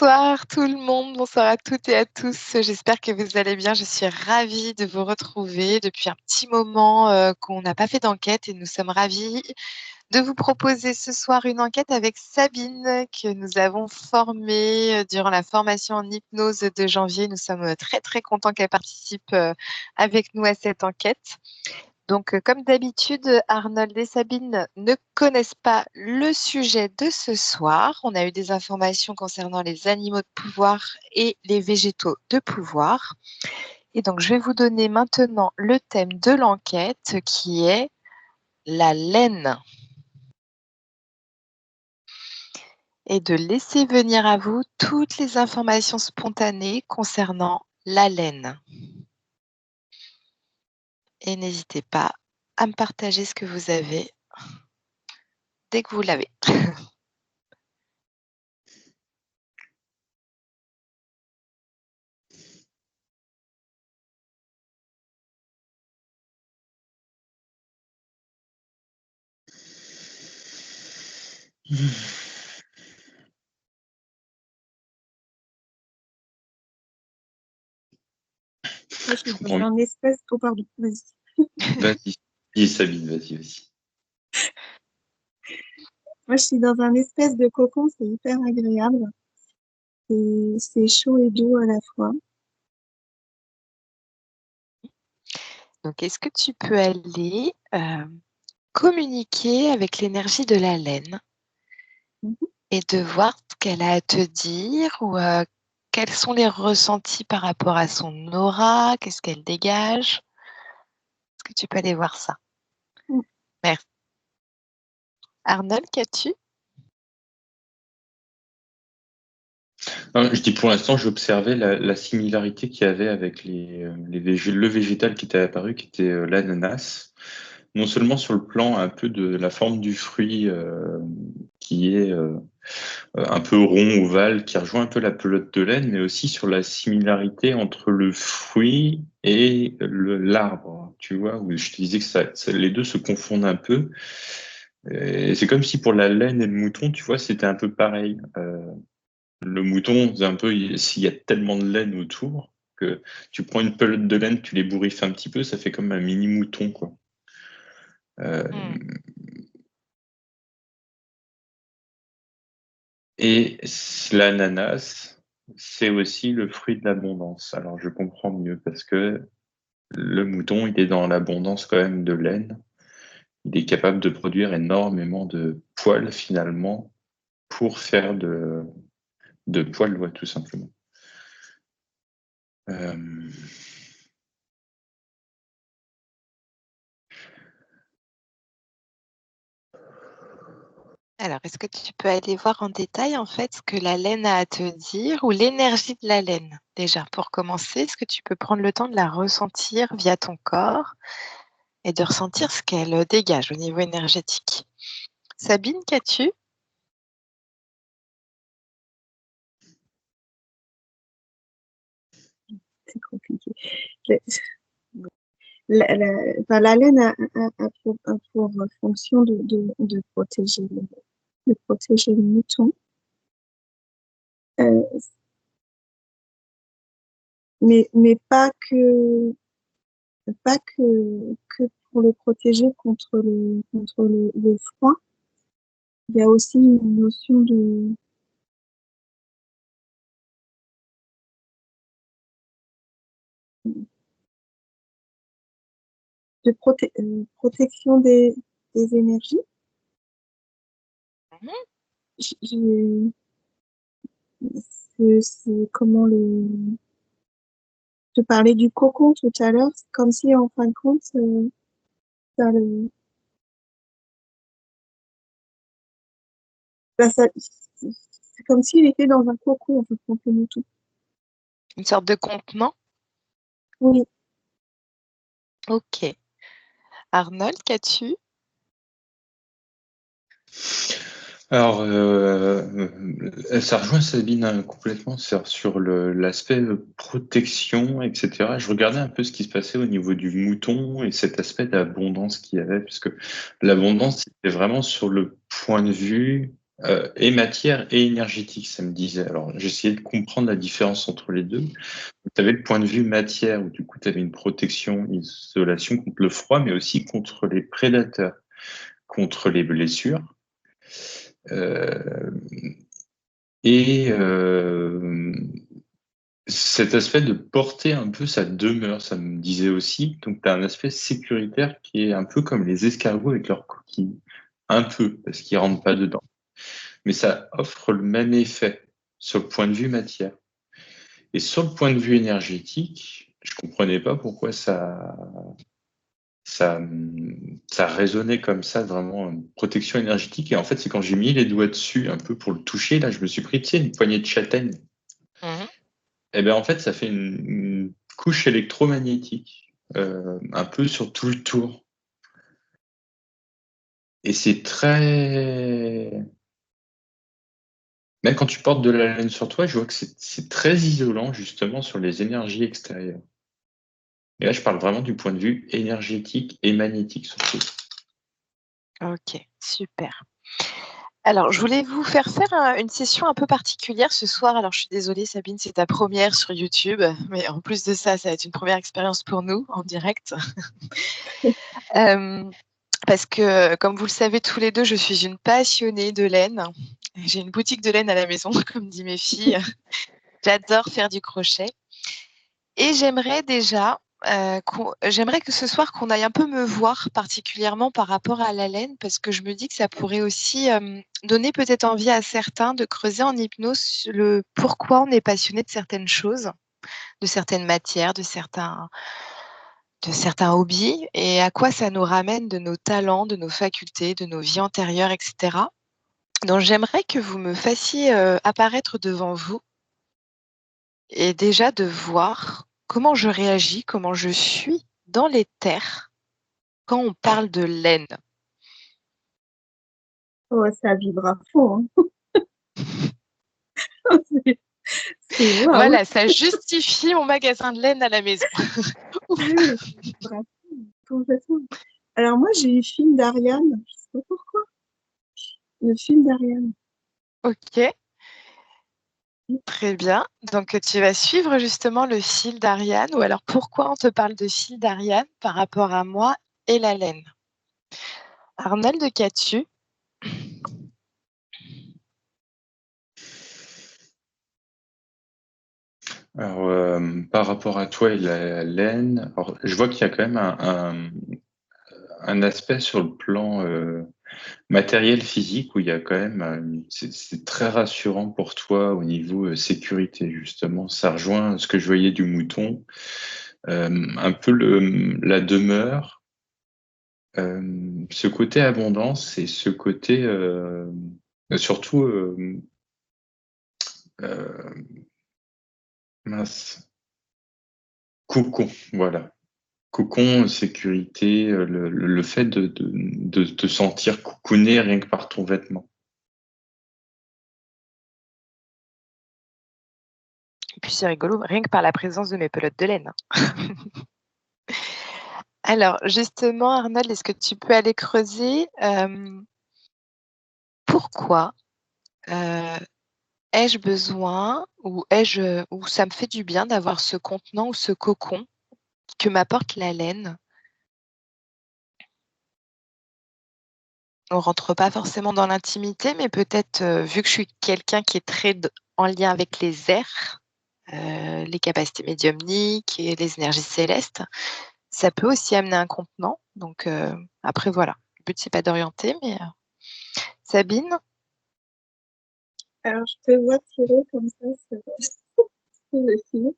Bonsoir tout le monde, bonsoir à toutes et à tous. J'espère que vous allez bien. Je suis ravie de vous retrouver depuis un petit moment qu'on n'a pas fait d'enquête et nous sommes ravis de vous proposer ce soir une enquête avec Sabine que nous avons formée durant la formation en hypnose de janvier. Nous sommes très très contents qu'elle participe avec nous à cette enquête. Donc, comme d'habitude, Arnold et Sabine ne connaissent pas le sujet de ce soir. On a eu des informations concernant les animaux de pouvoir et les végétaux de pouvoir. Et donc, je vais vous donner maintenant le thème de l'enquête qui est la laine. Et de laisser venir à vous toutes les informations spontanées concernant la laine. Et n'hésitez pas à me partager ce que vous avez dès que vous l'avez. Moi, je suis dans un espèce... Oh, pardon, vas-y. Vas-y, Sabine, vas-y. Moi, je suis dans un espèce de cocon, c'est hyper agréable. C'est chaud et doux à la fois. Donc, est-ce que tu peux aller communiquer avec l'énergie de la laine et de voir ce qu'elle a à te dire ou quels sont les ressentis par rapport à son aura, qu'est-ce qu'elle dégage? Est-ce que tu peux aller voir ça? Merci. Arnold, qu'as-tu? Je dis pour l'instant, j'observais la similarité qu'il y avait avec le végétal qui était apparu, qui était l'ananas. Non seulement sur le plan un peu de la forme du fruit qui est un peu rond, ovale, qui rejoint un peu la pelote de laine, mais aussi sur la similarité entre le fruit et l'arbre. Tu vois, où je te disais que les deux se confondent un peu. Et c'est comme si pour la laine et le mouton, tu vois, c'était un peu pareil. Le mouton, c'est un peu, s'il y a tellement de laine autour que tu prends une pelote de laine, tu les bourriffes un petit peu, ça fait comme un mini mouton, quoi. Et l'ananas, c'est aussi le fruit de l'abondance. Alors je comprends mieux parce que le mouton, il est dans l'abondance quand même de laine. Il est capable de produire énormément de poils finalement pour faire de poils, ouais, tout simplement. Alors, est-ce que tu peux aller voir en détail en fait ce que la laine a à te dire ou l'énergie de la laine déjà pour commencer? Est-ce que tu peux prendre le temps de la ressentir via ton corps et de ressentir ce qu'elle dégage au niveau énergétique? Sabine, qu'as-tu? C'est compliqué. La laine a pour fonction de protéger le mouton. Mais pas que pour le protéger contre le froid. Il y a aussi une notion de protection des énergies. C'est comment je parlais du cocon tout à l'heure, c'est comme si en fin de compte, c'est comme s'il était dans un cocon, en fait, le mouton. Une sorte de contenant? Oui. Ok. Arnold, qu'as-tu? Alors, ça rejoint Sabine complètement sur l'aspect protection, etc. Je regardais un peu ce qui se passait au niveau du mouton et cet aspect d'abondance qu'il y avait, puisque l'abondance, c'était vraiment sur le point de vue Et matière et énergétique, ça me disait. Alors, j'essayais de comprendre la différence entre les deux. Tu avais le point de vue matière, où du coup, tu avais une protection, une isolation contre le froid, mais aussi contre les prédateurs, contre les blessures. Euh, et cet aspect de porter un peu sa demeure, ça me disait aussi. Donc, tu as un aspect sécuritaire qui est un peu comme les escargots avec leurs coquilles. Un peu, parce qu'ils rentrent pas dedans. Mais ça offre le même effet sur le point de vue matière. Et sur le point de vue énergétique, je comprenais pas pourquoi ça, ça résonnait comme ça, vraiment une protection énergétique. Et en fait, c'est quand j'ai mis les doigts dessus, un peu pour le toucher, là, je me suis pris, tu sais, une poignée de châtaigne. Mhm. Et bien, en fait, ça fait une couche électromagnétique, un peu sur tout le tour. Et c'est très... Même quand tu portes de la laine sur toi, je vois que c'est très isolant, justement, sur les énergies extérieures. Et là, je parle vraiment du point de vue énergétique et magnétique, surtout. Ok, super. Alors, je voulais vous faire une session un peu particulière ce soir. Alors, je suis désolée, Sabine, c'est ta première sur YouTube, mais en plus de ça, ça va être une première expérience pour nous en direct. Euh, Parce que, comme vous le savez tous les deux, je suis une passionnée de laine. J'ai une boutique de laine à la maison, comme disent mes filles. J'adore faire du crochet. Et j'aimerais que ce soir qu'on aille un peu me voir particulièrement par rapport à la laine, parce que je me dis que ça pourrait aussi donner peut-être envie à certains de creuser en hypnose le pourquoi on est passionné de certaines choses, de certaines matières, de certains hobbies, et à quoi ça nous ramène de nos talents, de nos facultés, de nos vies antérieures, etc. Donc j'aimerais que vous me fassiez apparaître devant vous et déjà de voir comment je réagis, comment je suis dans les terres quand on parle de laine. Ouais, ça vibre à fond, hein. C'est waouh. Voilà, ça justifie mon magasin de laine à la maison. Oui, ça vibre à fond, complètement. Alors moi, j'ai eu le film d'Ariane. Je sais pas pourquoi. Le film d'Ariane. Ok, très bien. Donc tu vas suivre justement le fil d'Ariane, ou alors pourquoi on te parle de fil d'Ariane par rapport à moi et la laine. Arnold, qu'as-tu? Alors, par rapport à toi et la laine, alors, je vois qu'il y a quand même un aspect sur le plan matériel physique où il y a quand même, c'est très rassurant pour toi au niveau sécurité, justement. Ça rejoint ce que je voyais du mouton, un peu la demeure, ce côté abondance et ce côté surtout euh, mince, cocon, voilà. Cocon, sécurité, le fait de te sentir cocooné rien que par ton vêtement. Et puis c'est rigolo, rien que par la présence de mes pelotes de laine. Alors, justement, Arnold, est-ce que tu peux aller creuser pourquoi euh, ai-je besoin ou ça me fait du bien d'avoir ce contenant ou ce cocon que m'apporte la laine? On rentre pas forcément dans l'intimité, mais peut-être, vu que je suis quelqu'un qui est en lien avec les airs, les capacités médiumniques et les énergies célestes, ça peut aussi amener un contenant. Donc, après, voilà. Le but, c'est pas d'orienter, mais Sabine? Alors, je te vois tirer comme ça sur le fil.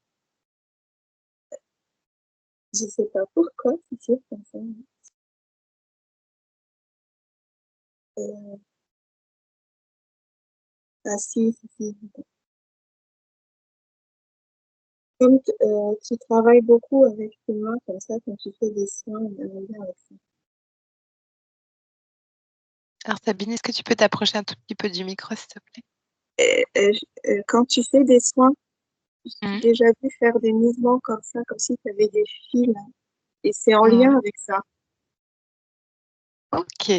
Je sais pas pourquoi tu tires comme ça. Euh, ah si. Comme tu travailles beaucoup avec tes mains comme ça, quand tu fais des soins, on aimerait bien avec ça. Alors, Sabine, est-ce que tu peux t'approcher un tout petit peu du micro, s'il te plaît? Quand tu fais des soins, j'ai Mhm. déjà vu faire des mouvements comme ça, comme si tu avais des fils, hein, et c'est en Mhm. lien avec ça. Ok.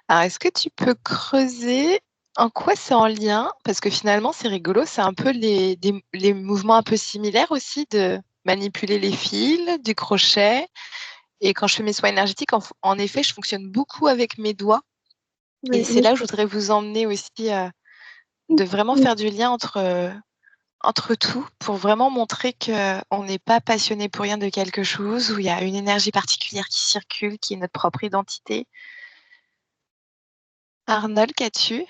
Alors, est-ce que tu peux creuser En quoi c'est en lien? Parce que finalement, c'est rigolo, c'est un peu les mouvements un peu similaires aussi de manipuler les fils, du crochet. Et quand je fais mes soins énergétiques, en effet, je fonctionne beaucoup avec mes doigts. Et Ouais, c'est là où je voudrais vous emmener aussi, de vraiment faire du lien entre tout, pour vraiment montrer qu'on n'est pas passionné pour rien de quelque chose, où il y a une énergie particulière qui circule, qui est notre propre identité. Arnold, qu'as-tu?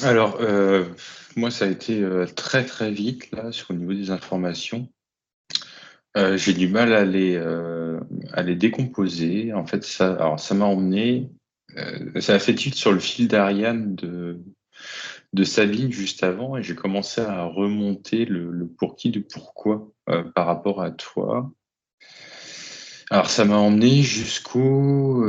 Alors, moi, ça a été très très vite là sur le niveau des informations. J'ai du mal à les décomposer. En fait, ça m'a emmené, ça a fait tilt sur le fil d'Ariane de Sabine juste avant, et j'ai commencé à remonter le pour qui, du pourquoi par rapport à toi. Alors, ça m'a emmené jusqu'au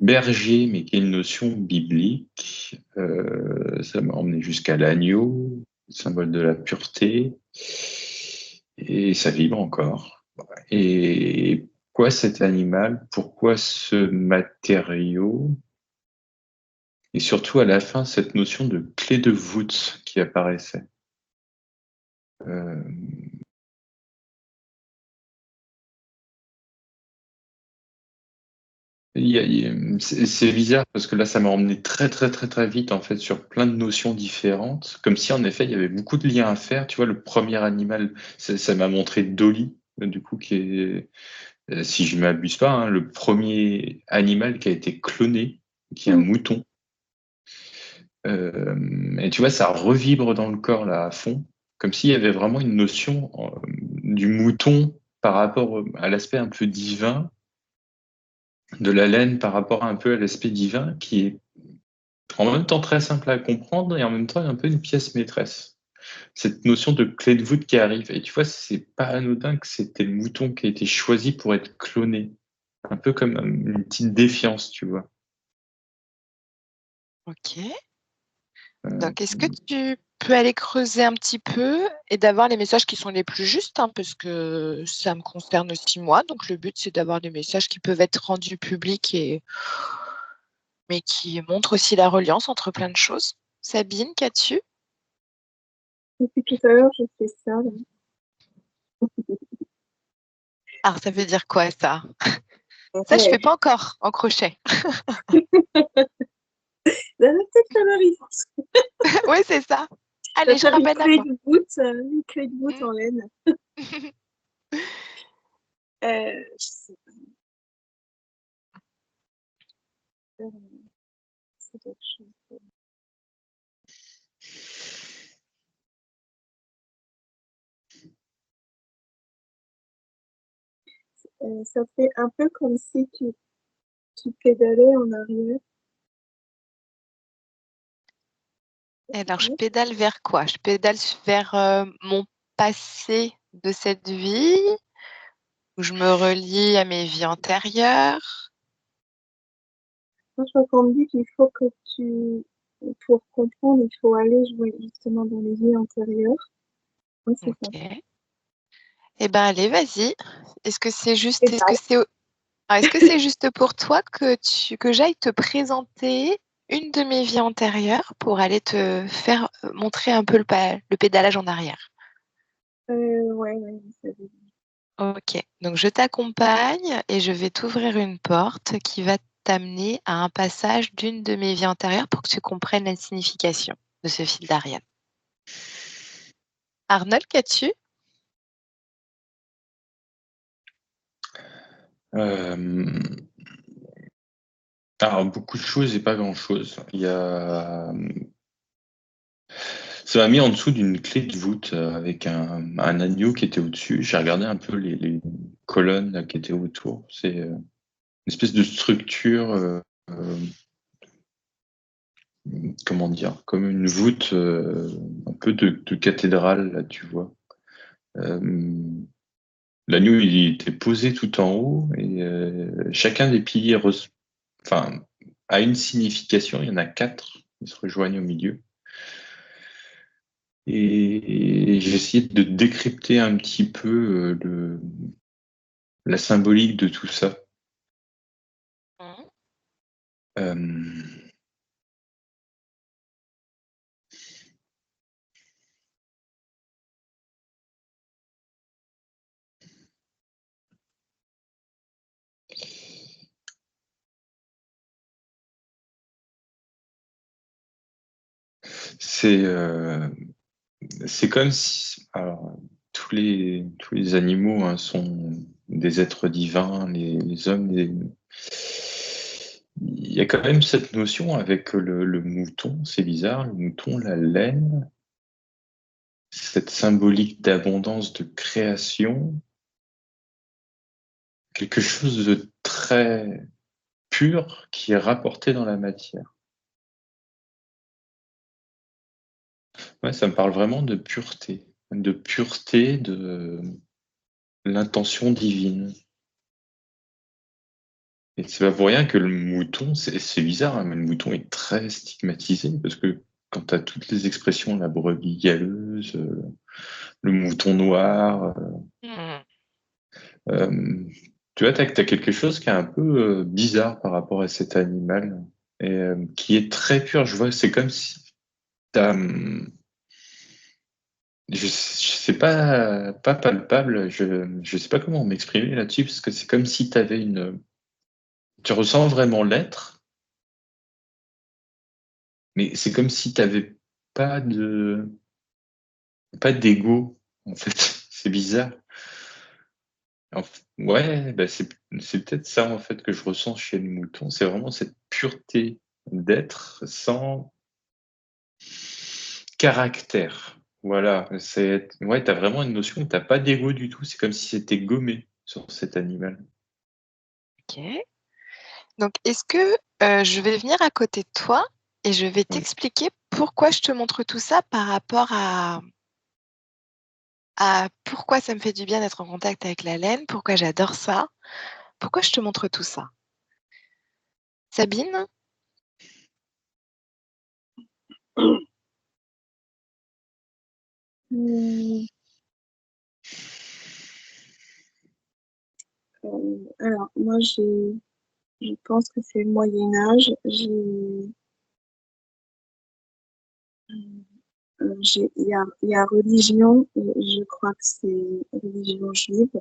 berger, mais qui est une notion biblique. Ça m'a emmené jusqu'à l'agneau, symbole de la pureté, et ça vibre encore. Et quoi cet animal? Pourquoi ce matériau? Et surtout à la fin, cette notion de clé de voûte qui apparaissait. Euh, c'est bizarre parce que là, ça m'a emmené très, très, très, très vite en fait sur plein de notions différentes, comme si en effet il y avait beaucoup de liens à faire. Tu vois, le premier animal, ça m'a montré Dolly, du coup, qui est, si je ne m'abuse pas, hein, le premier animal qui a été cloné, qui est un mouton. Et tu vois, ça revibre dans le corps là à fond, comme s'il y avait vraiment une notion du mouton par rapport à l'aspect un peu divin, de la laine par rapport un peu à l'aspect divin, qui est en même temps très simple à comprendre et en même temps un peu une pièce maîtresse. Cette notion de clé de voûte qui arrive. Et tu vois, c'est pas anodin que c'était le mouton qui a été choisi pour être cloné. Un peu comme une petite défiance, tu vois. Ok. Euh, Donc, est-ce que tu peux aller creuser un petit peu et d'avoir les messages qui sont les plus justes, hein, parce que ça me concerne aussi moi. Donc, le but, c'est d'avoir des messages qui peuvent être rendus publics, mais qui montrent aussi la reliance entre plein de choses. Sabine, qu'as-tu? depuis tout à l'heure, je fais ça. Là. Alors, ça veut dire quoi, ça? Ça, je fais Ouais. pas encore en crochet. La petite valorisance. Oui, c'est ça. Je Allez, vais je faire ramène la main. une clé de voûte en laine. Je sais pas. C'est quelque chose. Ça fait un peu comme si tu pédalais en arrière. Alors, je pédale vers quoi? Je pédale vers mon passé de cette vie, où je me relie à mes vies antérieures. Moi, je crois qu'on me dit qu'il faut que pour comprendre, il faut aller jouer justement dans les vies antérieures. Oui, c'est ça. Ok. Eh ben, allez, vas-y. Est-ce que c'est Et juste, bah, est-ce que c'est juste pour toi que j'aille te présenter une de mes vies antérieures pour aller te faire montrer un peu le pédalage en arrière? ouais, ouais, ça veut dire. Ok. Donc, je t'accompagne et je vais t'ouvrir une porte qui va t'amener à un passage d'une de mes vies antérieures pour que tu comprennes la signification de ce fil d'Ariane. Arnold, qu'as-tu? euh, alors, beaucoup de choses et pas grand-chose. Ça m'a mis en dessous d'une clé de voûte avec un agneau qui était au-dessus. J'ai regardé un peu les colonnes là, qui étaient autour. C'est une espèce de structure, comment dire, comme une voûte un peu de cathédrale, là, tu vois. Euh, L'agneau, il était posé tout en haut et chacun des piliers enfin, a une signification. Il y en a 4 qui se rejoignent au milieu. Et j'ai essayé de décrypter un petit peu la symbolique de tout ça. C'est comme si alors, tous les animaux hein, sont des êtres divins, les hommes. Il y a quand même cette notion avec le mouton, c'est bizarre, le mouton, la laine, cette symbolique d'abondance, de création, quelque chose de très pur qui est rapporté dans la matière. Ouais, ça me parle vraiment de pureté de l'intention divine. Et c'est pas pour rien que le mouton, c'est bizarre, hein, mais le mouton est très stigmatisé parce que quand tu as toutes les expressions, la brebis galeuse, le mouton noir, Hmm. tu vois, tu as quelque chose qui est un peu bizarre par rapport à cet animal et qui est très pur. Je vois, c'est comme si t'as, je sais pas palpable, je sais pas comment m'exprimer là-dessus parce que c'est comme si tu ressens vraiment l'être, mais c'est comme si tu n'avais pas de pas d'ego en fait. C'est bizarre. Ouais, bah c'est peut-être ça en fait que je ressens chez le mouton. C'est vraiment cette pureté d'être sans caractère. Voilà, ouais, t'as vraiment une notion, t'as pas d'ego du tout. C'est comme si c'était gommé sur cet animal. Ok. Donc, est-ce que je vais venir à côté de toi et je vais Ouais. t'expliquer pourquoi je te montre tout ça par rapport à pourquoi ça me fait du bien d'être en contact avec la laine, pourquoi j'adore ça, pourquoi je te montre tout ça. Sabine? Hum, alors, moi, je pense que c'est le Moyen Âge. Il y a religion, je crois que c'est religion juive.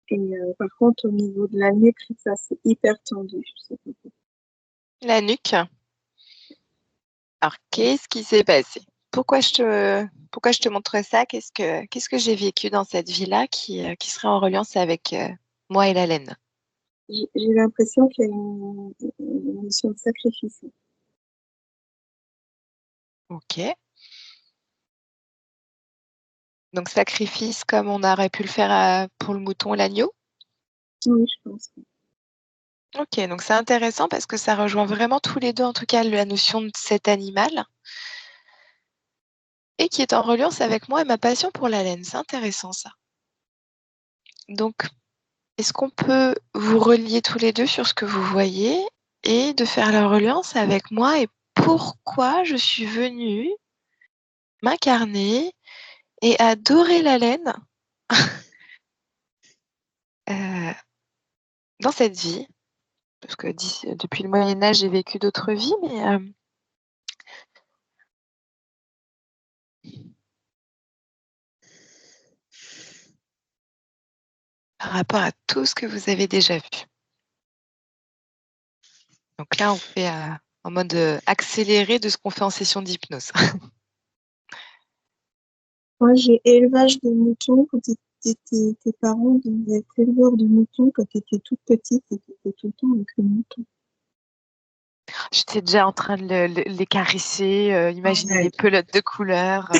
Et par contre, au niveau de la nuque, ça c'est hyper tendu. Je sais pas pourquoi. La nuque. Alors, qu'est-ce qui s'est passé? Pourquoi je te montre ça? Qu'est-ce que j'ai vécu dans cette vie-là qui serait en reliance avec moi et la laine? J'ai l'impression qu'il y a une notion de sacrifice. Ok. Donc, sacrifice comme on aurait pu le faire pour le mouton et l'agneau. Oui, je pense. Ok, donc c'est intéressant parce que ça rejoint vraiment tous les deux, en tout cas, la notion de cet animal et qui est en reliance avec moi et ma passion pour la laine. C'est intéressant ça. Donc, est-ce qu'on peut vous relier tous les deux sur ce que vous voyez et de faire la reliance avec moi et pourquoi je suis venue m'incarner et adorer la laine euh, dans cette vie? Parce que depuis le Moyen Âge, j'ai vécu d'autres vies, mais par rapport à tout ce que vous avez déjà vu. Donc là, on fait en mode accéléré de ce qu'on fait en session d'hypnose. Moi, j'ai élevage de moutons. Quand tes parents devaient être éleveurs de moutons quand tu étais toute petite et tu étais tout le temps avec le mouton. J'étais déjà en train de les caresser, imaginer Ouais. les pelotes de couleur.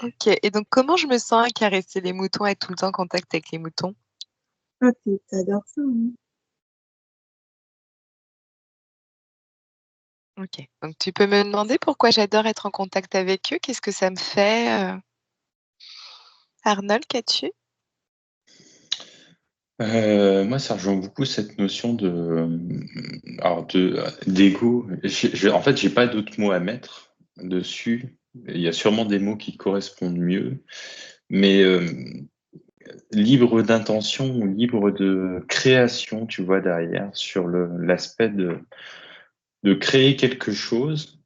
Ok, et donc comment je me sens à caresser les moutons, être tout le temps en contact avec les moutons? Ah, t'adores ça, hein. Ok, donc tu peux me demander pourquoi j'adore être en contact avec eux? Qu'est-ce que ça me fait? Arnold, qu'as-tu? Moi, ça rejoint beaucoup cette notion alors d'ego. En fait, j'ai pas d'autres mots à mettre dessus. Il y a sûrement des mots qui correspondent mieux, mais libre d'intention ou libre de création, tu vois, derrière, sur l'aspect de créer quelque chose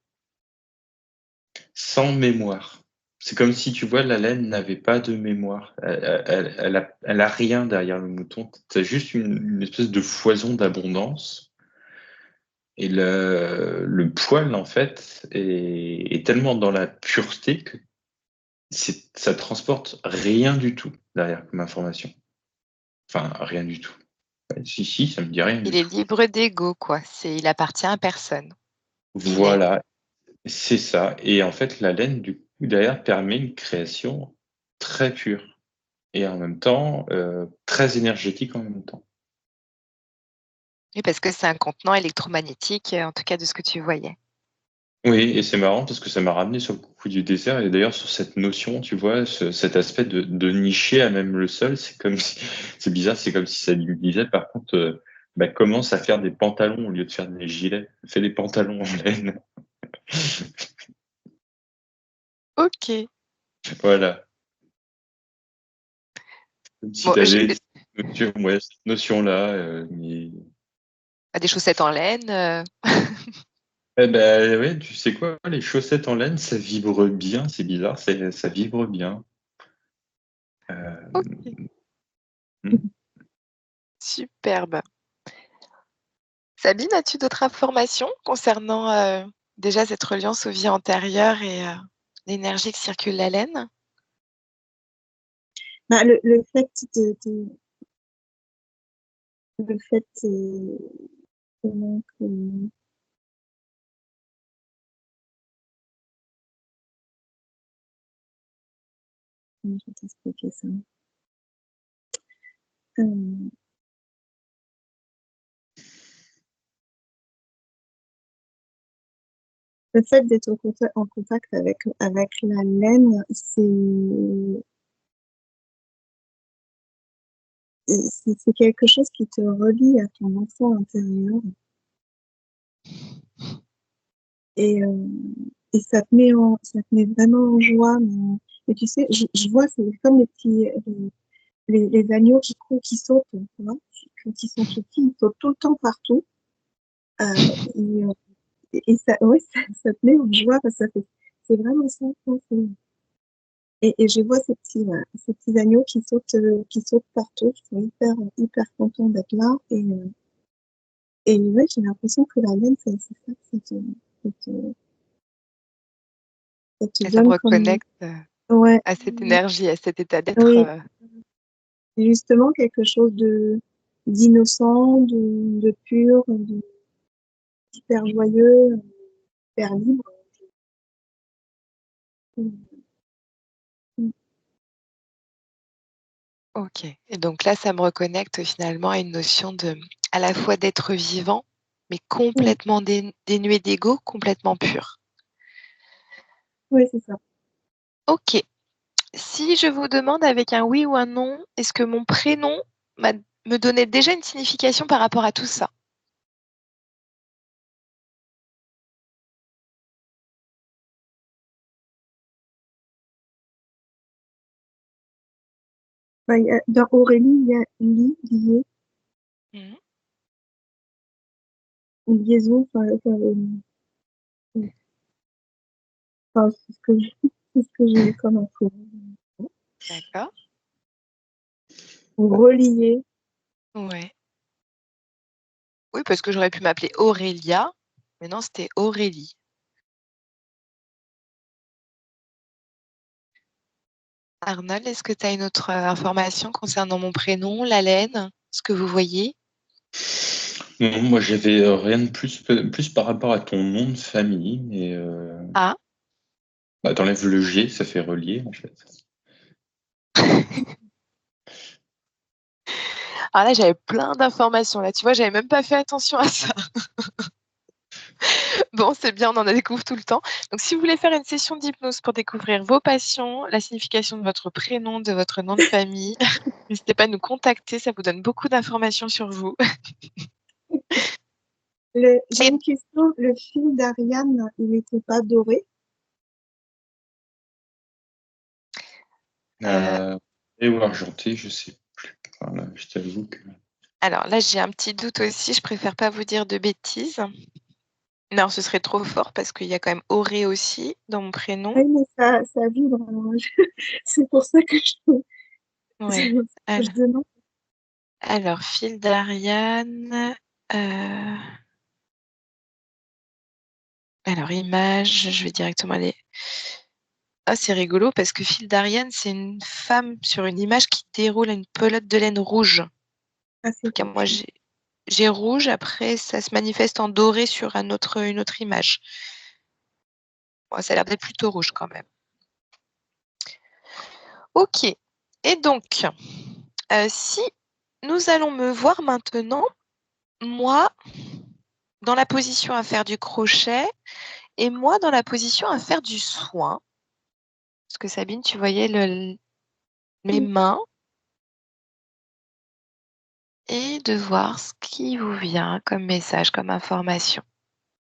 sans mémoire. C'est comme si, tu vois, la laine n'avait pas de mémoire. Elle a rien derrière le mouton. Tu as juste une espèce de foison d'abondance. Et le poil, en fait, est tellement dans la pureté que ça transporte rien du tout derrière comme information. Enfin, rien du tout. Ouais, si, ça me dit rien Il du est tout. libre d'ego, quoi. Il appartient à personne. Il est. Voilà, c'est ça. Et en fait, la laine, du coup, derrière, permet une création très pure et en même temps très énergétique en même temps. Oui, parce que c'est un contenant électromagnétique, en tout cas de ce que tu voyais. Oui, et c'est marrant parce que ça m'a ramené sur le coup du désert et d'ailleurs sur cette notion, tu vois, cet aspect de nicher à même le sol, c'est comme si, c'est bizarre, c'est comme si ça lui disait par contre, commence à faire des pantalons au lieu de faire des gilets, fais des pantalons en laine. Ok. Voilà, comme si Bon, tu avais cette notion, ouais, cette notion-là, mais des chaussettes en laine. eh ben, ouais, tu sais quoi, les chaussettes en laine, ça vibre bien, c'est bizarre, ça vibre bien. Ok. Hmm. Superbe. Sabine, as-tu d'autres informations concernant déjà cette reliance aux vies antérieures et l'énergie que circule la laine? Bah, le fait le fait comment comment je vais t'expliquer ça. Euh, le fait d'être en contact avec la laine, c'est quelque chose qui te relie à ton enfant intérieur et, euh, et ça te met vraiment en joie. Mais tu sais, je vois, c'est comme les agneaux qui sautent, tu vois. Quand ils sont tout petits, ils sautent tout le temps partout. Euh, et, euh, et ça, ouais, ça te met en joie parce que c'est vraiment ça. Hein, et je vois ces petits agneaux qui sautent partout, qui sont hyper contents d'être là. Et ouais, j'ai l'impression que la laine, c'est ça, ça te, ça te Et ça me donne comme, reconnecte ouais, à cette énergie, à cet état d'être. oui, justement quelque chose d'innocent, de pur, d'hyper joyeux, hyper libre. Ok. Et donc là, ça me reconnecte finalement à une notion à la fois d'être vivant, mais Oui, complètement dénué d'ego, complètement pur. oui, c'est ça. Ok. Si je vous demande avec un oui ou un non, est-ce que mon prénom me donnait déjà une signification par rapport à tout ça? Bah, dans Aurélie, il y a lié, Mhm. une liaison, c'est ce que c'est ce que j'ai eu comme info. D'accord. Ou relier. Ouais. Oui, parce que j'aurais pu m'appeler Aurélia, mais non, c'était Aurélie. Arnold, est-ce que tu as une autre information concernant mon prénom, la laine, ce que vous voyez? Non, moi j'avais rien de plus par rapport à ton nom de famille, mais Ah, t'enlèves le G, ça fait relier en fait. alors là, j'avais plein d'informations. Là, tu vois, j'avais même pas fait attention à ça. Bon, c'est bien, on en découvre tout le temps. Donc, si vous voulez faire une session d'hypnose pour découvrir vos passions, la signification de votre prénom, de votre nom de famille, n'hésitez pas à nous contacter, ça vous donne beaucoup d'informations sur vous. J'ai Et, une question. Le fil d'Ariane, il n'était pas doré? euh, Euh, Et ou argenté, je sais plus. Voilà, je t'avoue que... Alors là, j'ai un petit doute aussi. Je préfère pas vous dire de bêtises. Non, ce serait trop fort parce qu'il y a quand même Auré aussi dans mon prénom. Oui, mais ça vibre. Alors, c'est pour ça que Ouais. je demande. Alors, fil d'Ariane. Alors, image, je vais directement aller. Ah, c'est rigolo parce que fil d'Ariane, c'est une femme sur une image qui déroule une pelote de laine rouge. En Ah, tout c'est cas, moi, j'ai rouge. Après, ça se manifeste en doré sur une autre image. Bon, ça a l'air d'être plutôt rouge quand même. Ok. Et donc, si nous allons me voir maintenant, moi, dans la position à faire du crochet et moi, dans la position à faire du soin. Parce que Sabine, tu voyais mes mains et de voir ce qui vous vient comme message, comme information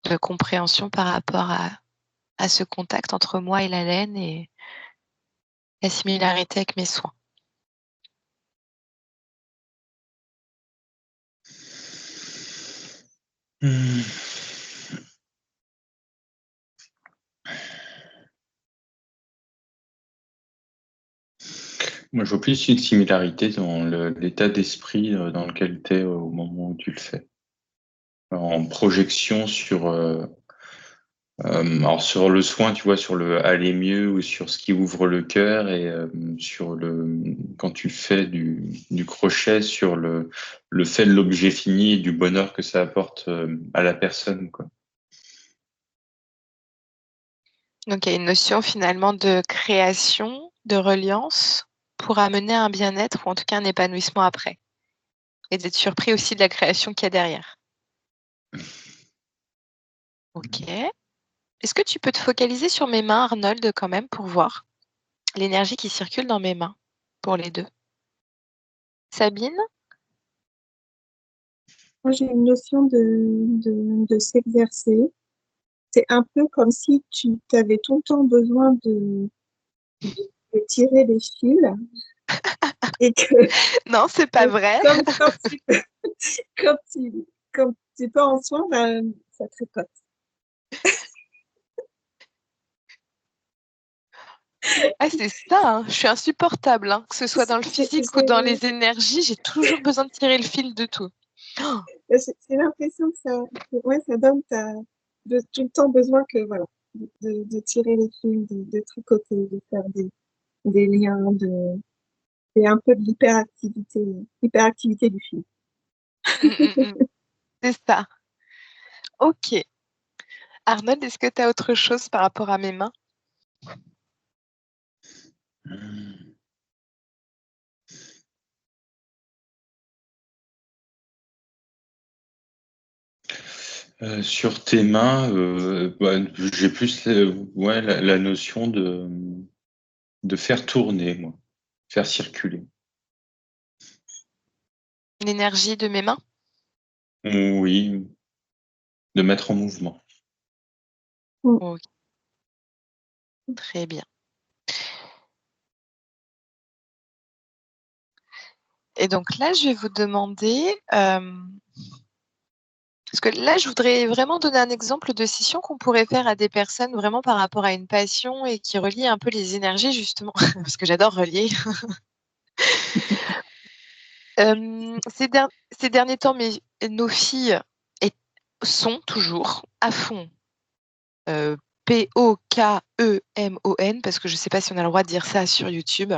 de compréhension par rapport à ce contact entre moi et la laine et la similarité avec mes soins. Moi, je vois plus une similarité dans l'état d'esprit dans lequel tu es au moment où tu le fais. En projection sur, alors sur le soin, tu vois, sur le aller mieux ou sur ce qui ouvre le cœur et sur quand tu fais du crochet, sur le fait de l'objet fini et du bonheur que ça apporte à la personne, quoi. Donc il y a une notion finalement de création, de reliance pour amener un bien-être ou en tout cas un épanouissement après. Et d'être surpris aussi de la création qu'il y a derrière. Ok. Est-ce que tu peux te focaliser sur mes mains, Arnold, quand même, pour voir l'énergie qui circule dans mes mains, pour les deux? Sabine? Moi, j'ai une notion de s'exercer. C'est un peu comme si tu avais tout le temps besoin de tirer des fils et que Non, c'est pas vrai. comme quand quand tu, quand tu pars en soin, ben, ça tricote. Ah, c'est ça, hein. Je suis insupportable, hein. Que ce soit dans le physique ou dans les énergies, j'ai toujours besoin de tirer le fil de tout. Oh, J'ai l'impression ouais, ça donne tout le temps besoin que, voilà, de tirer les fils, de tricoter, de faire des liens, c'est un peu de l'hyperactivité du fil. mm, mm, mm. C'est ça. Ok. Arnold, est-ce que tu as autre chose par rapport à mes mains? Sur tes mains, j'ai plus ouais, la notion de faire tourner, moi, faire circuler. L'énergie de mes mains? Oui, de mettre en mouvement. Ok, très bien. Et donc là, je vais vous demander, parce que là, je voudrais vraiment donner un exemple de session qu'on pourrait faire à des personnes vraiment par rapport à une passion et qui relie un peu les énergies, justement, parce que j'adore relier. Ces derniers temps, nos filles sont toujours à fond POKEMON, parce que je ne sais pas si on a le droit de dire ça sur YouTube,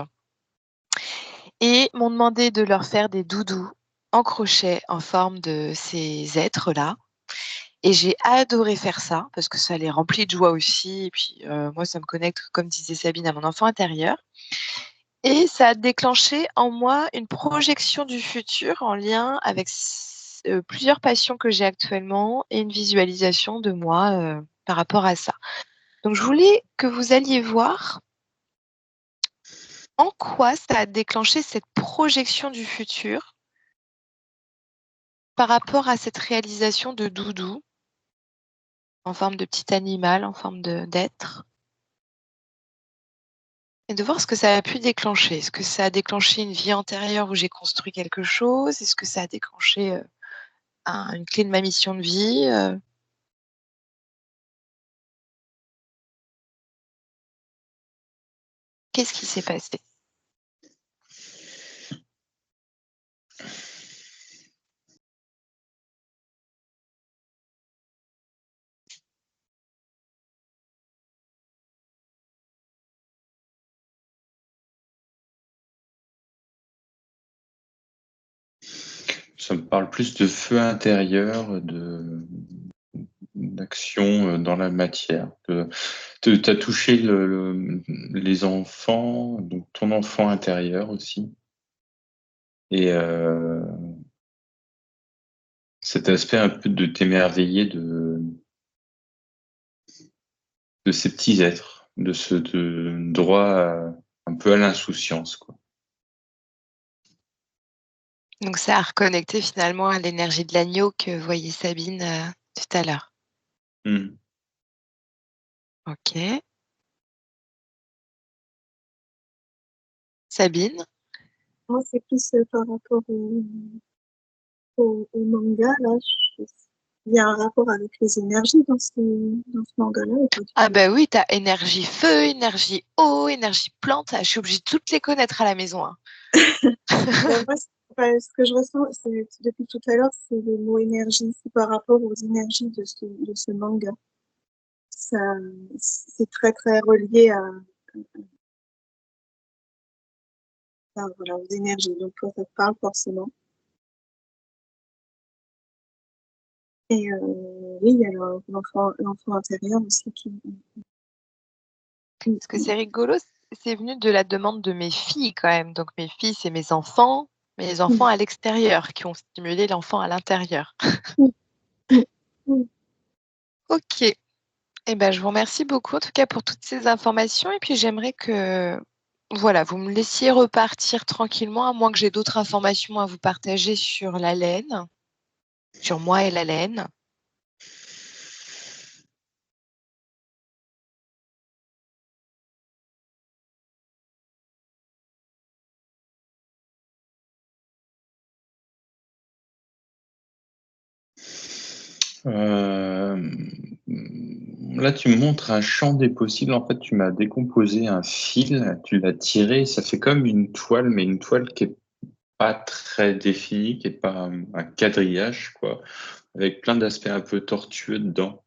et m'ont demandé de leur faire des doudous en crochet en forme de ces êtres-là. Et j'ai adoré faire ça parce que ça les remplit de joie aussi. Et puis moi, ça me connecte, comme disait Sabine, à mon enfant intérieur. Et ça a déclenché en moi une projection du futur en lien avec plusieurs passions que j'ai actuellement et une visualisation de moi par rapport à ça. Donc, je voulais que vous alliez voir en quoi ça a déclenché cette projection du futur par rapport à cette réalisation de doudou en forme de petit animal, en forme d'être. Et de voir ce que ça a pu déclencher. Est-ce que ça a déclenché une vie antérieure où j'ai construit quelque chose? Est-ce que ça a déclenché une clé de ma mission de vie? Qu'est-ce qui s'est passé? Ça me parle plus de feu intérieur, d'action dans la matière. Tu as touché les enfants, donc ton enfant intérieur aussi. Et cet aspect un peu de t'émerveiller de ces petits êtres, de ce droit un peu à l'insouciance, quoi. Donc ça a reconnecté finalement à l'énergie de l'agneau que voyait Sabine tout à l'heure. Mm. Ok. Sabine? Moi, c'est plus par rapport au manga, là. Il y a un rapport avec les énergies dans ce manga-là ou pas du Ah tout? bah oui, t'as énergie feu, énergie eau, énergie plante. Je suis obligée de toutes les connaître à la maison, hein. Ben, moi, ce que je ressens, depuis tout à l'heure, c'est le mot énergie. C'est par rapport aux énergies de ce manga. Ça, c'est très, très relié voilà, aux énergies. Donc, toi, ça te parle forcément. Et oui, il y a l'enfant intérieur aussi Parce que c'est rigolo, c'est venu de la demande de mes filles quand même. Donc mes filles, c'est mes enfants, mais les enfants à l'extérieur qui ont stimulé l'enfant à l'intérieur. oui, oui, oui. Ok. Eh ben, je vous remercie beaucoup en tout cas pour toutes ces informations. Et puis j'aimerais que voilà, vous me laissiez repartir tranquillement, à moins que j'ai d'autres informations à vous partager sur la laine, sur moi et la laine. Euh, Là, tu me montres un champ des possibles. En fait, tu m'as décomposé un fil, tu l'as tiré, ça fait comme une toile, mais une toile qui est pas très définie, qui est pas un quadrillage, quoi, avec plein d'aspects un peu tortueux dedans.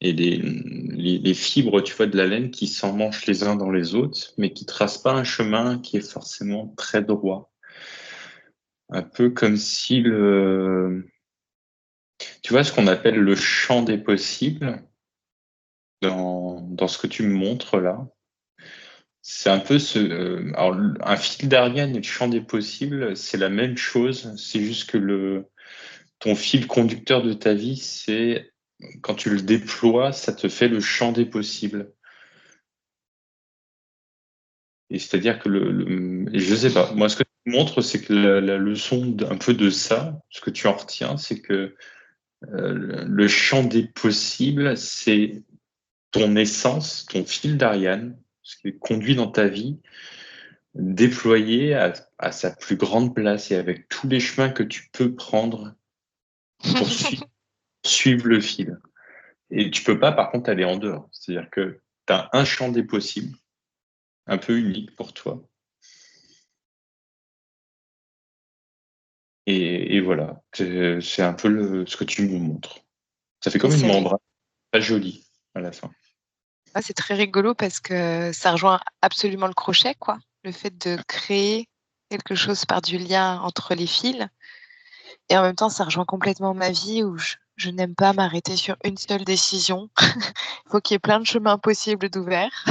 Et les fibres, tu vois, de la laine qui s'emmanchent les uns dans les autres, mais qui tracent pas un chemin qui est forcément très droit. Un peu comme si tu vois, ce qu'on appelle le champ des possibles dans ce que tu me montres là. C'est un peu alors, un fil d'Ariane et le champ des possibles, c'est la même chose. C'est juste que ton fil conducteur de ta vie, c'est quand tu le déploies, ça te fait le champ des possibles. Et c'est-à-dire que et je sais pas, moi ce que tu montres, c'est que la leçon un peu de ça, ce que tu en retiens, c'est que le champ des possibles, c'est ton essence, ton fil d'Ariane, ce qui est conduit dans ta vie, déployé à sa plus grande place et avec tous les chemins que tu peux prendre pour suivre le fil. Et tu peux pas, par contre, aller en dehors. C'est-à-dire que tu as un champ des possibles, un peu unique pour toi. Et voilà, c'est un peu ce que tu me montres. Ça fait Et comme une membrane, pas jolie à la fin. c'est très rigolo parce que ça rejoint absolument le crochet, quoi. Le fait de créer quelque chose par du lien entre les fils. Et en même temps, ça rejoint complètement ma vie où je n'aime pas m'arrêter sur une seule décision. Il faut qu'il y ait plein de chemins possibles d'ouverts.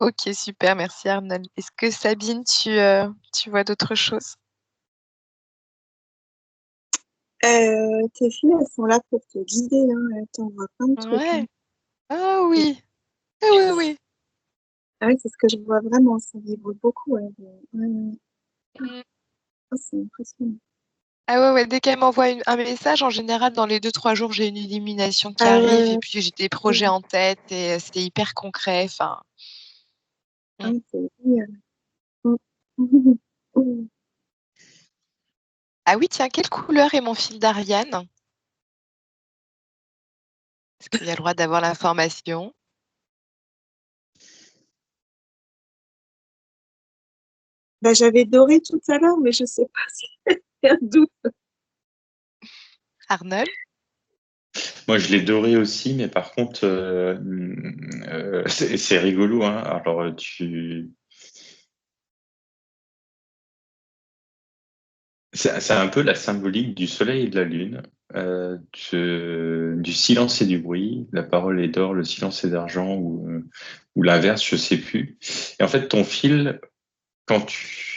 Ok, super, merci Arnold. Est-ce que Sabine, tu vois d'autres choses? Tes filles, elles sont là pour te guider, hein. Elles t'envoient plein de trucs, hein. Ouais. Ah oui. Ah oui, oui. Ah oui, c'est ce que je vois vraiment, ça vibre beaucoup. Ouais, ouais, ouais. Mm. Ah, c'est impressionnant. Ah ouais, ouais, dès qu'elle m'envoie un message, en général, dans les 2-3 jours, j'ai une illumination qui Ah arrive et ouais, puis j'ai des projets en tête et c'est hyper concret. Enfin, ah, mm. c'est génial. Mm. Ah oui, tiens, quelle couleur est mon fil d'Ariane? Est-ce qu'il y a le droit d'avoir l'information? Bah, j'avais doré tout à l'heure, mais je sais pas si c'est un doute. Arnold? Moi, je l'ai doré aussi, mais par contre, c'est rigolo, hein. Alors, c'est un peu la symbolique du soleil et de la lune, du silence et du bruit. La parole est d'or, le silence est d'argent, ou l'inverse, je sais plus. Et en fait, ton fil, quand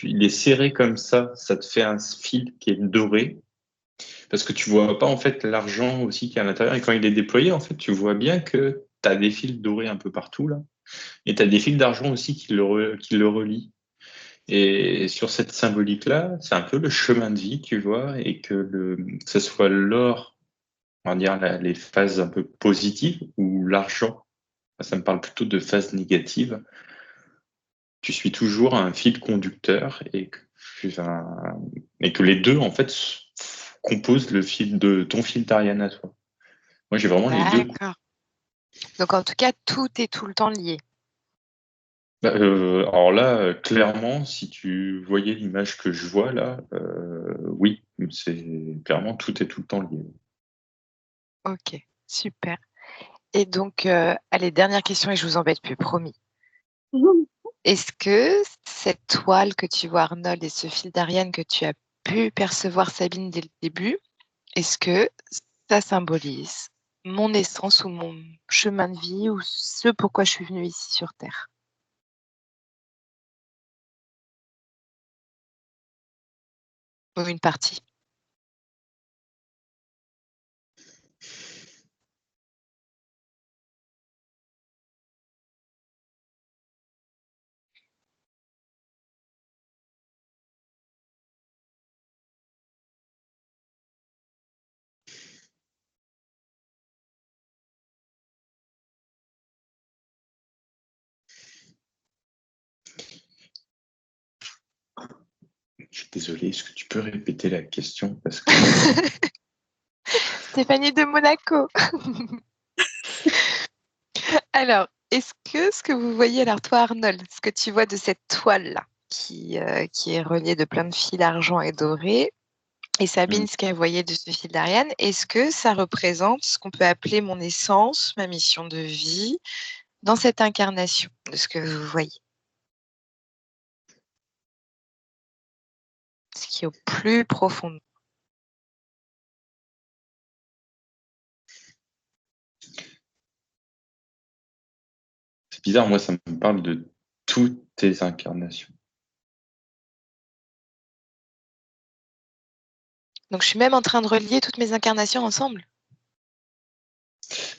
il est serré comme ça te fait un fil qui est doré, parce que tu vois pas en fait l'argent aussi qui est à l'intérieur. Et quand il est déployé, en fait, tu vois bien que tu as des fils dorés un peu partout là, et tu as des fils d'argent aussi qui le relient. Et sur cette symbolique-là, c'est un peu le chemin de vie, tu vois, et que ce soit l'or, on va dire les phases un peu positives, ou l'argent, ça me parle plutôt de phases négatives. Tu suis toujours un fil conducteur et que les deux, en fait, composent le fil de ton fil d'Ariane à toi. Moi, j'ai vraiment les deux. D'accord. Donc, en tout cas, tout est tout le temps lié. Alors là, clairement, si tu voyais l'image que je vois là, oui, c'est clairement tout est tout le temps lié. Ok, super. Et donc, allez, dernière question et je vous embête plus, promis. Est-ce que cette toile que tu vois, Arnold, et ce fil d'Ariane que tu as pu percevoir, Sabine, dès le début, est-ce que ça symbolise mon essence ou mon chemin de vie ou ce pourquoi je suis venue ici sur Terre? Ou une partie? Je suis désolé, est-ce que tu peux répéter la question parce que Stéphanie de Monaco. Alors, est-ce que ce que vous voyez, alors toi, Arnold, ce que tu vois de cette toile-là, qui est reliée de plein de fils argent et doré, et Hmm. Sabine, ce qu'elle voyait de ce fil d'Ariane, est-ce que ça représente ce qu'on peut appeler mon essence, ma mission de vie, dans cette incarnation, de ce que vous voyez? Ce qui est au plus profond. C'est bizarre, moi, ça me parle de toutes tes incarnations. Donc, je suis même en train de relier toutes mes incarnations ensemble.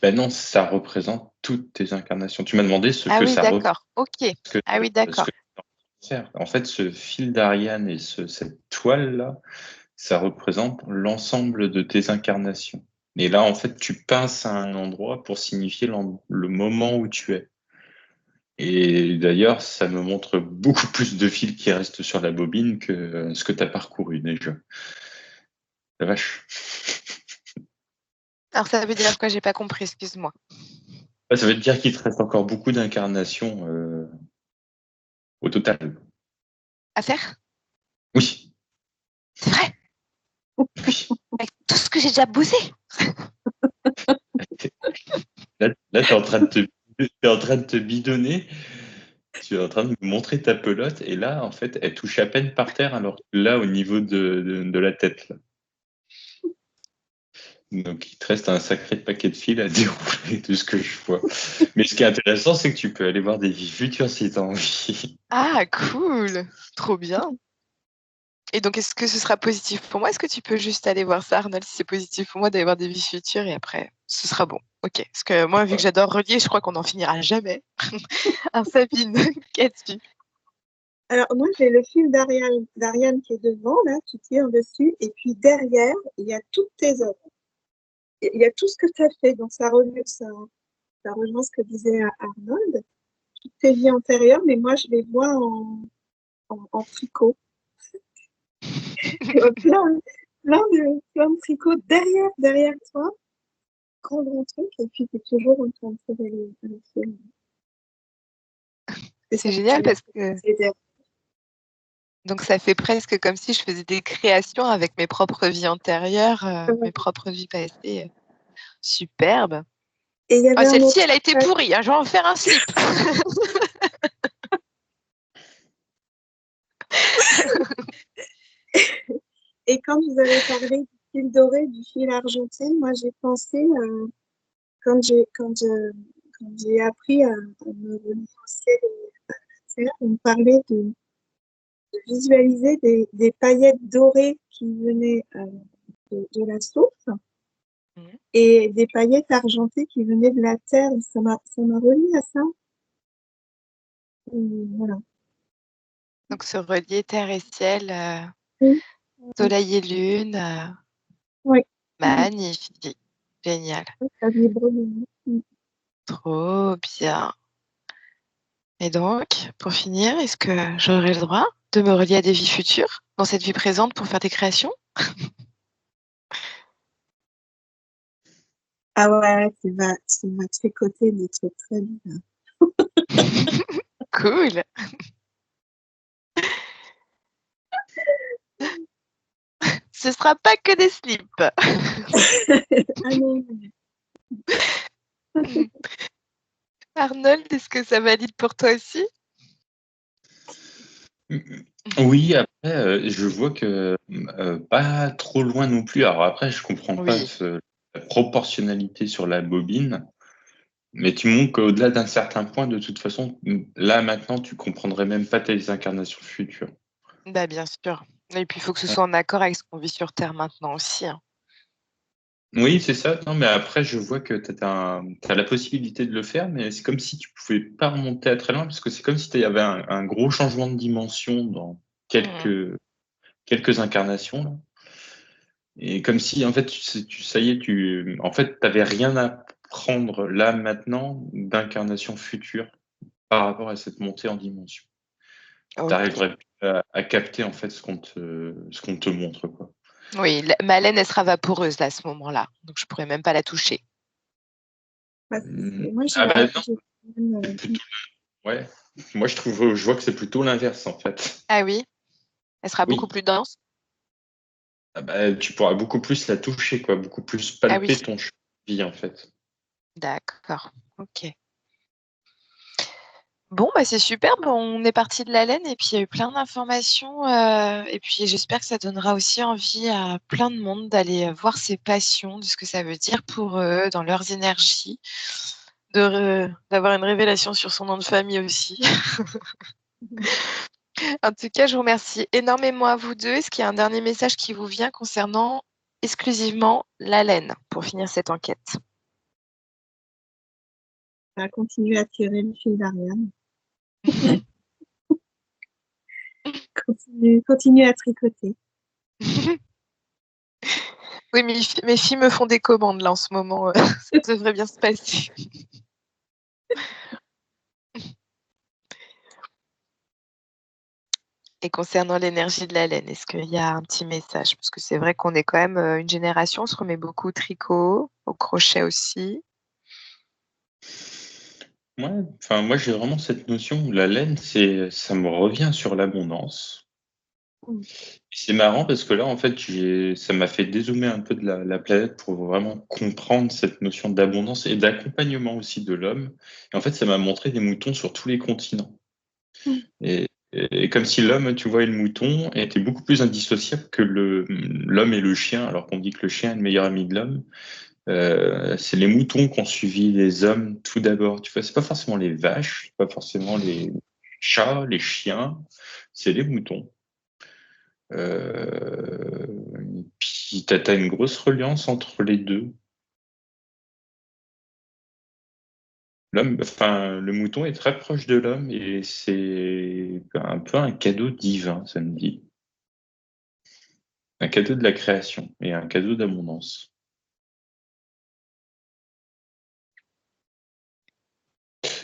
Ben non, ça représente toutes tes incarnations. Tu m'as demandé ce Ah que oui, ça représente. d'accord. Ok. Ah oui, Ce d'accord. que ça sert. En fait, ce fil d'Ariane et cette toile-là, ça représente l'ensemble de tes incarnations. Et là, en fait, tu passes à un endroit pour signifier le moment où tu es. Et d'ailleurs, ça me montre beaucoup plus de fils qui restent sur la bobine que ce que tu as parcouru déjà. La vache. Alors, ça veut dire quoi? J'ai pas compris, excuse-moi. Ouais, ça veut dire qu'il te reste encore beaucoup d'incarnations au total. À faire? Oui, C'est vrai? oui. Avec tout ce que j'ai déjà bossé? Là, tu es en train t'es en train de te bidonner. Tu es en train de me montrer ta pelote. Et là, en fait, elle touche à peine par terre, alors que là, au niveau de la tête. Là. Donc, il te reste un sacré paquet de fils à dérouler de ce que je vois. Mais ce qui est intéressant, c'est que tu peux aller voir des vies futures si tu as envie. Ah, cool! Trop bien. Et donc, est-ce que ce sera positif pour moi? Est-ce que tu peux juste aller voir ça, Arnold, si c'est positif pour moi d'aller voir des vies futures et après, ce sera bon. Ok. Parce que moi, vu que j'adore relier, je crois qu'on n'en finira jamais. Alors, Sabine, qu'as-tu? Alors, moi, j'ai le fil d'Ariane qui est devant, là, qui tire dessus, et puis derrière, il y a toutes tes œuvres. Il y a tout ce que tu as fait, donc ça rejoint ce que disait Arnold, toutes tes vies antérieures, mais moi, je les vois en tricot. Tu vois, plein de tricots derrière toi, grand truc, et puis tu es toujours en train de faire le film. Et C'est ça génial fait parce que donc ça fait presque comme si je faisais des créations avec mes propres vies antérieures, mes propres vies passées. Superbe. Et il y avait un Celle-ci, autre elle a été truc. pourrie, hein, je vais en faire un slip. Et quand vous avez parlé du fil doré, du fil argenté, moi j'ai pensé, quand j'ai appris à me relier au ciel et à la terre, on me parlait de visualiser des paillettes dorées qui venaient de la source Mhm. et des paillettes argentées qui venaient de la terre. Ça m'a relié à ça. Et voilà. Donc se relier terre et ciel, Oui, soleil et lune, oui, magnifique, génial, ça vibre bien. trop bien. Et donc, pour finir, est-ce que j'aurai le droit de me relier à des vies futures dans cette vie présente pour faire des créations? Ah ouais, tu vas tricoter des trucs très bien. Cool. Ce sera pas que des slips. Ah non, Arnold, est-ce que ça valide pour toi aussi? Oui, après, je vois que pas trop loin non plus. Alors après, je comprends pas Oui. la proportionnalité sur la bobine, mais tu montres qu'au-delà d'un certain point, de toute façon, là maintenant, tu comprendrais même pas tes incarnations futures. Bah, bien sûr. Et puis, il faut que ce soit en accord avec ce qu'on vit sur Terre maintenant aussi, hein. Oui, c'est ça. Non, mais après, je vois que tu as la possibilité de le faire, mais c'est comme si tu pouvais pas remonter à très loin, parce que c'est comme si il y avait un gros changement de dimension dans Mhm. quelques incarnations, là. Et comme si, en fait, ça y est, en fait, t'avais rien à prendre là, maintenant, d'incarnation future par rapport à cette montée en dimension. Tu Ok. arriverais à capter, en fait, ce qu'on te montre, quoi. Oui, ma laine, elle sera vaporeuse là, à ce moment-là. Donc, je pourrais même pas la toucher. bah, Hmm. moi Ah bah non, j'ai quand même, c'est plutôt, ouais. Moi, je vois que c'est plutôt l'inverse, en fait. Ah oui, elle sera beaucoup Oui. plus dense. Ah bah, tu pourras beaucoup plus la toucher, quoi, beaucoup plus Ah oui, palper ton champ de vie, en fait. d'accord. Ok. Bon, bah c'est super. Bon, on est parti de la laine et puis il y a eu plein d'informations. Et puis j'espère que ça donnera aussi envie à plein de monde d'aller voir ses passions, de ce que ça veut dire pour eux, dans leurs énergies, d'avoir une révélation sur son nom de famille aussi. En tout cas, je vous remercie énormément à vous deux. Est-ce qu'il y a un dernier message qui vous vient concernant exclusivement la laine pour finir cette enquête? à continuer à tirer le fil d'Ariane. Continue à tricoter. Oui, mes filles me font des commandes là en ce moment. Ça devrait bien se passer. Et concernant l'énergie de la laine, est-ce qu'il y a un petit message? Parce que c'est vrai qu'on est quand même une génération, on se remet beaucoup au tricot, au crochet aussi. Ouais, enfin, moi, j'ai vraiment cette notion où la laine, ça me revient sur l'abondance. Mm. C'est marrant parce que là, en fait, ça m'a fait dézoomer un peu de la planète pour vraiment comprendre cette notion d'abondance et d'accompagnement aussi de l'homme. Et en fait, ça m'a montré des moutons sur tous les continents. Et comme si l'homme, tu vois, et le mouton étaient beaucoup plus indissociables que l'homme et le chien, alors qu'on dit que le chien est le meilleur ami de l'homme. C'est les moutons qui ont suivi les hommes tout d'abord. Tu vois, c'est pas forcément les vaches, c'est pas forcément les chats, les chiens, c'est les moutons. Puis t'as une grosse reliance entre les deux. le mouton est très proche de l'homme et c'est un peu un cadeau divin, ça me dit. Un cadeau de la création et un cadeau d'abondance.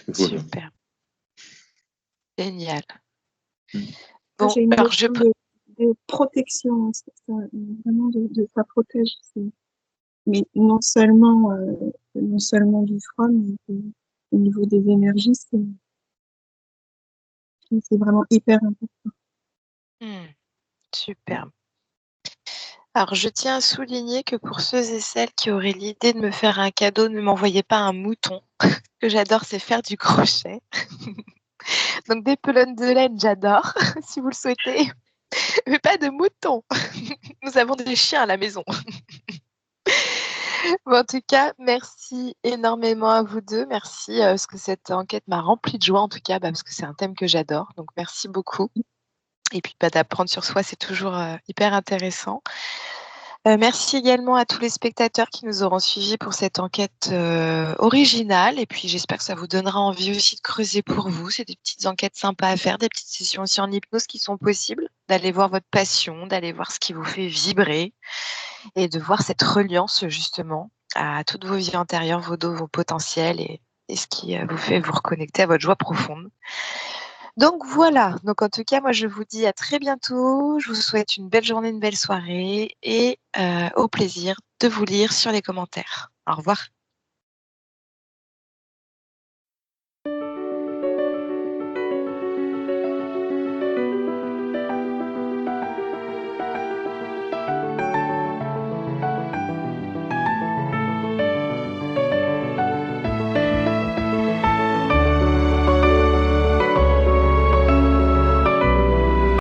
Voilà. Super. Génial. Moi, Bon, j'ai une alors notion de protection, hein, vraiment ça protège. Mais non seulement du froid, mais au niveau des énergies, c'est vraiment hyper important. Super. Alors, je tiens à souligner que pour ceux et celles qui auraient l'idée de me faire un cadeau, ne m'envoyez pas un mouton. Ce que j'adore, c'est faire du crochet. Donc, des pelotes de laine, j'adore, si vous le souhaitez. Mais pas de mouton. Nous avons des chiens à la maison. Bon, en tout cas, merci énormément à vous deux. Merci parce que cette enquête m'a rempli de joie, en tout cas, parce que c'est un thème que j'adore. Donc, merci beaucoup. Et puis, d'apprendre sur soi, c'est toujours hyper intéressant. Merci également à tous les spectateurs qui nous auront suivis pour cette enquête originale. Et puis, j'espère que ça vous donnera envie aussi de creuser pour vous. C'est des petites enquêtes sympas à faire, des petites sessions aussi en hypnose qui sont possibles, d'aller voir votre passion, d'aller voir ce qui vous fait vibrer et de voir cette reliance justement à toutes vos vies antérieures, vos dons, vos potentiels et ce qui vous fait vous reconnecter à votre joie profonde. Donc voilà, donc en tout cas, moi je vous dis à très bientôt. Je vous souhaite une belle journée, une belle soirée et au plaisir de vous lire sur les commentaires. Au revoir.